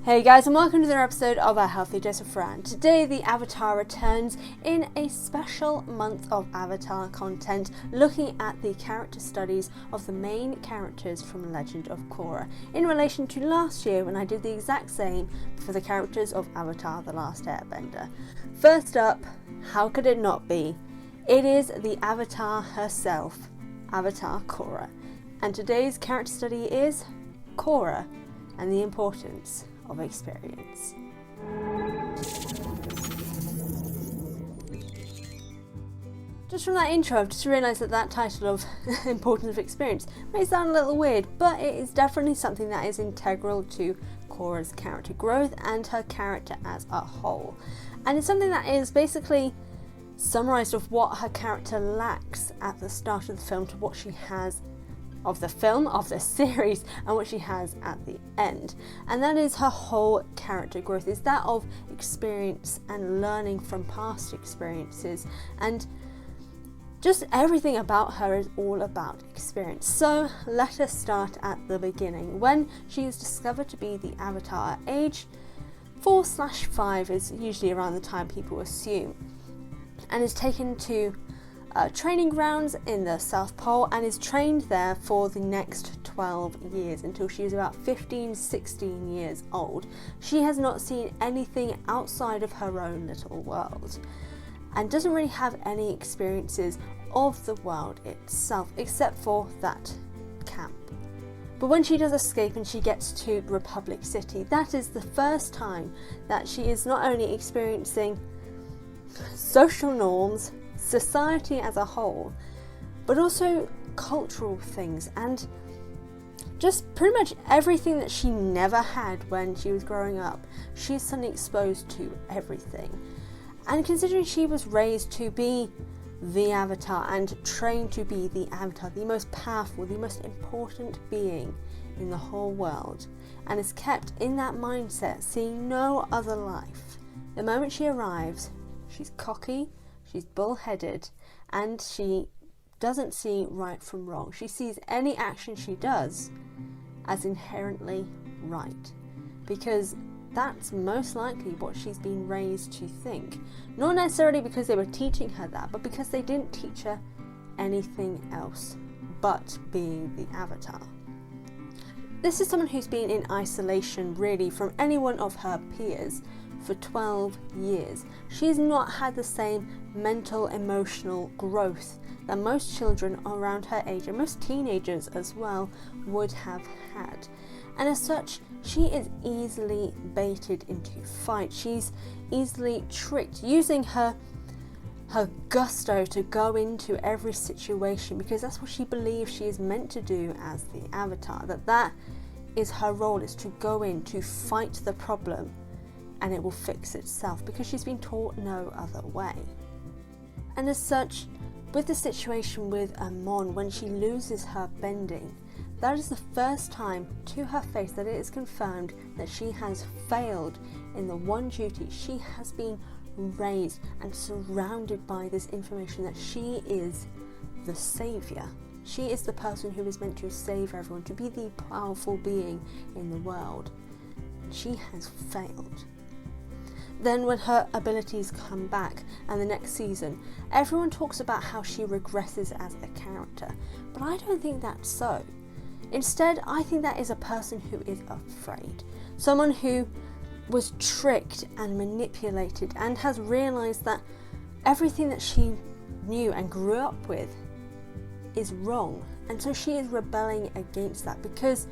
Hey guys, and welcome to another episode of Our Healthy Dose of Fran. Today the Avatar returns in a special month of Avatar content, looking at the character studies of the main characters from Legend of Korra, in relation to last year when I did the exact same for the characters of Avatar The Last Airbender. First up, how could it not be? It is the Avatar herself, Avatar Korra. And today's character study is Korra and the importance of experience. Just from that intro, I've just realised that title of importance of experience may sound a little weird, but it is definitely something that is integral to Korra's character growth and her character as a whole. And it's something that is basically summarised of what her character lacks at the start of the film to what she has of the film, of the series, and what she has at the end. And that is her whole character growth, is that of experience and learning from past experiences, and just everything about her is all about experience. So let us start at the beginning, when she is discovered to be the Avatar at age 4/5 is usually around the time people assume, and is taken to training grounds in the South Pole and is trained there for the next 12 years until she is about 15-16 years old. She has not seen anything outside of her own little world and doesn't really have any experiences of the world itself except for that camp. But when she does escape and she gets to Republic City, that is the first time that she is not only experiencing social norms, society as a whole, but also cultural things and just pretty much everything that she never had when she was growing up. She's suddenly exposed to everything. And considering she was raised to be the Avatar and trained to be the Avatar, the most powerful, the most important being in the whole world, and is kept in that mindset, seeing no other life, the moment she arrives, she's cocky, she's bullheaded, and she doesn't see right from wrong. She sees any action she does as inherently right, because that's most likely what she's been raised to think. Not necessarily because they were teaching her that, but because they didn't teach her anything else but being the Avatar. This is someone who's been in isolation really from any one of her peers for 12 years. She's not had the same mental, emotional growth that most children around her age, and most teenagers as well, would have had. And as such, she is easily baited into fights. She's easily tricked, using her gusto to go into every situation, because that's what she believes she is meant to do as the Avatar, that is her role, is to go in, to fight the problem, and it will fix itself, because she's been taught no other way. And as such, with the situation with Amon, when she loses her bending, that is the first time to her face that it is confirmed that she has failed in the one duty. She has been raised and surrounded by this information that she is the saviour. She is the person who is meant to save everyone, to be the powerful being in the world. She has failed. Then when her abilities come back, and the next season, everyone talks about how she regresses as a character, but I don't think that's so. Instead, I think that is a person who is afraid. Someone who was tricked and manipulated and has realised that everything that she knew and grew up with is wrong. And so she is rebelling against that because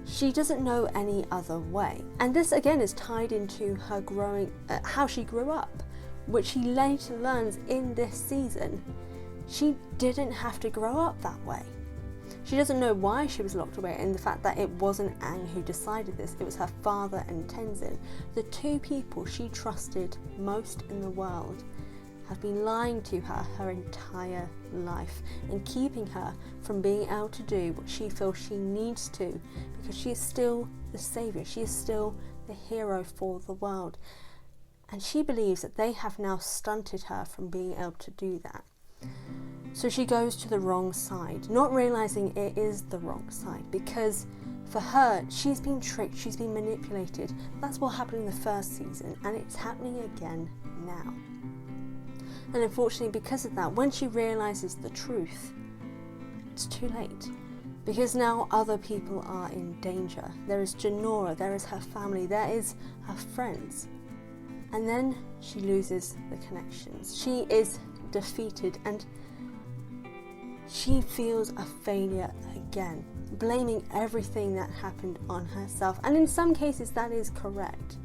she doesn't know any other way. And this again is tied into her growing, how she grew up, which she later learns in this season. She didn't have to grow up that way. She doesn't know why she was locked away, and the fact that it wasn't Aang who decided this, it was her father and Tenzin. The two people she trusted most in the world have been lying to her entire life and keeping her from being able to do what she feels she needs to, because she is still the saviour, she is still the hero for the world. And she believes that they have now stunted her from being able to do that. So she goes to the wrong side, not realising it is the wrong side, because For her, she's been tricked, she's been manipulated. That's what happened in the first season, and it's happening again now. And unfortunately, because of that, when she realises the truth, it's too late. Because now other people are in danger. There is Janora, there is her family, there is her friends. And then she loses the connections. She is defeated and she feels a failure again, blaming everything that happened on herself. And in some cases that is correct.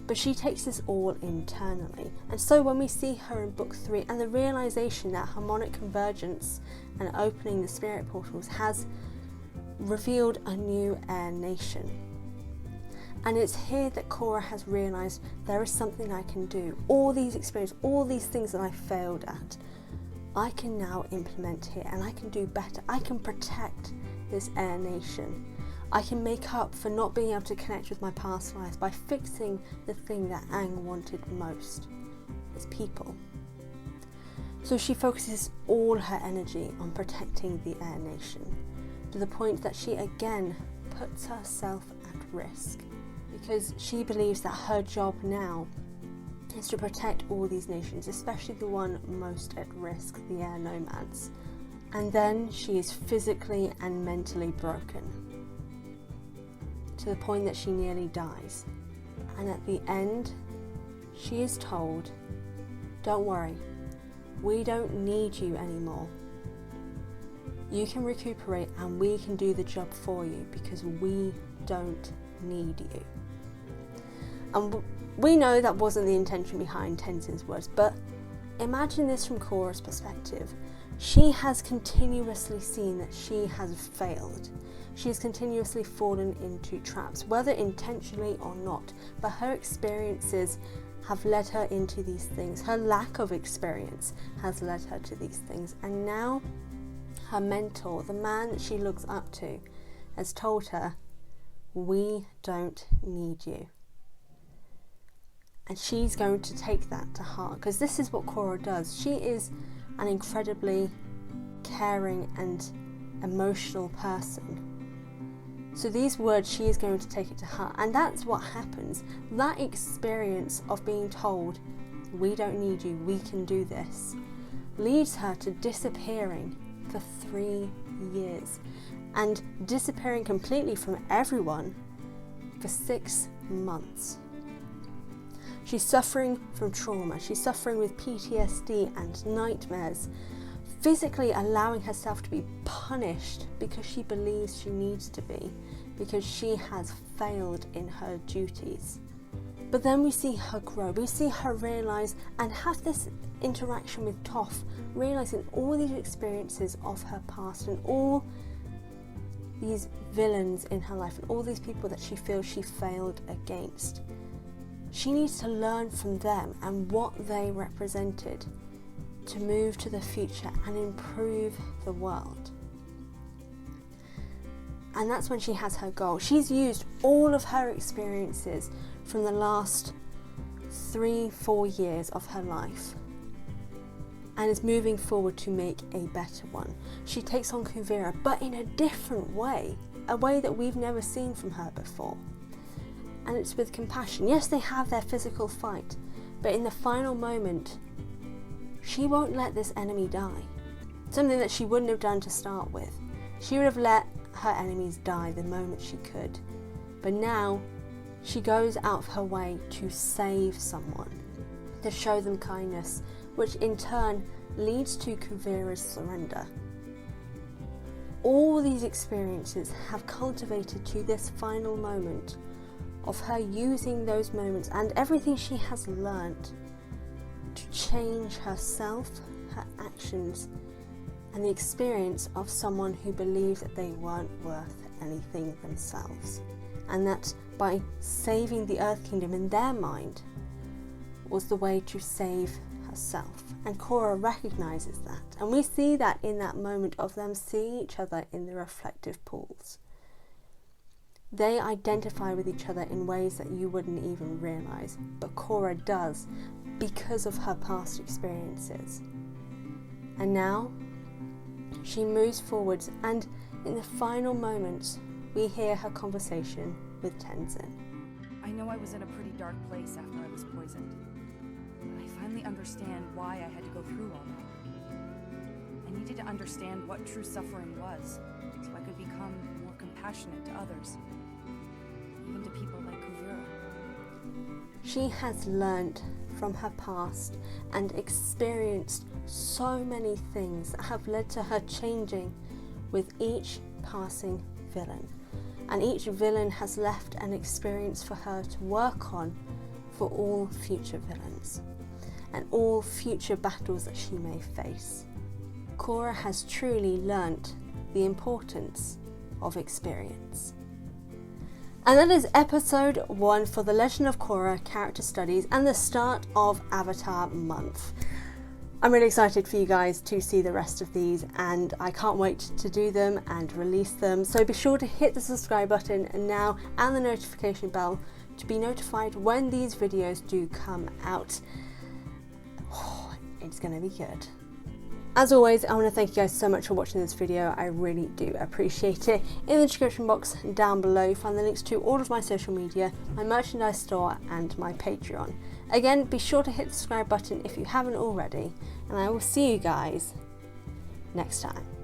But she takes this all internally. And so when we see her in book 3 and the realization that harmonic convergence and opening the spirit portals has revealed a new air nation. And it's here that Korra has realised there is something I can do. All these experiences, all these things that I failed at, I can now implement here and I can do better. I can protect this air nation. I can make up for not being able to connect with my past lives by fixing the thing that Aang wanted most, his people. So she focuses all her energy on protecting the air nation, to the point that she again puts herself at risk. Because she believes that her job now is to protect all these nations, especially the one most at risk, the air nomads. And then she is physically and mentally broken, to the point that she nearly dies. And at the end, she is told, don't worry, we don't need you anymore. You can recuperate and we can do the job for you because we don't need you. And we know that wasn't the intention behind Tenzin's words, but imagine this from Korra's perspective. She has continuously seen that she has failed. She has continuously fallen into traps, whether intentionally or not, but her experiences have led her into these things. Her lack of experience has led her to these things. And now her mentor, the man that she looks up to, has told her, we don't need you. And she's going to take that to heart, because this is what Korra does. She is an incredibly caring and emotional person. So these words, she is going to take it to heart. And that's what happens. That experience of being told, we don't need you, we can do this, leads her to disappearing for 3 years. And disappearing completely from everyone for 6 months. She's suffering from trauma, she's suffering with PTSD and nightmares, physically allowing herself to be punished because she believes she needs to be, because she has failed in her duties. But then we see her grow, we see her realise and have this interaction with Toph, realising all these experiences of her past and all these villains in her life and all these people that she feels she failed against. She needs to learn from them and what they represented to move to the future and improve the world. And that's when she has her goal. She's used all of her experiences from the last 3-4 years of her life and is moving forward to make a better one. She takes on Kuvira, but in a different way, a way that we've never seen from her before. And it's with compassion. Yes, they have their physical fight, but in the final moment, she won't let this enemy die. Something that she wouldn't have done to start with. She would have let her enemies die the moment she could. But now, she goes out of her way to save someone, to show them kindness, which in turn leads to Kuvira's surrender. All these experiences have cultivated to this final moment of her using those moments and everything she has learnt to change herself, her actions, and the experience of someone who believed that they weren't worth anything themselves. And that by saving the Earth Kingdom in their mind was the way to save herself. And Korra recognises that. And we see that in that moment of them seeing each other in the reflective pools. They identify with each other in ways that you wouldn't even realise, but Korra does because of her past experiences. And now she moves forwards, and in the final moments we hear her conversation with Tenzin. I know I was in a pretty dark place after I was poisoned. But I finally understand why I had to go through all that. I needed to understand what true suffering was, so I could become more compassionate to others. Even to people like Kuvira. She has learned from her past and experienced so many things that have led to her changing with each passing villain. And each villain has left an experience for her to work on for all future villains and all future battles that she may face. Korra has truly learnt the importance of experience. And that is episode 1 for The Legend of Korra character studies and the start of Avatar month. I'm really excited for you guys to see the rest of these, and I can't wait to do them and release them. So be sure to hit the subscribe button now and the notification bell to be notified when these videos do come out. Oh, it's going to be good. As always, I want to thank you guys so much for watching this video. I really do appreciate it. In the description box down below, find the links to all of my social media, my merchandise store and my Patreon. Again, be sure to hit the subscribe button if you haven't already, and I will see you guys next time.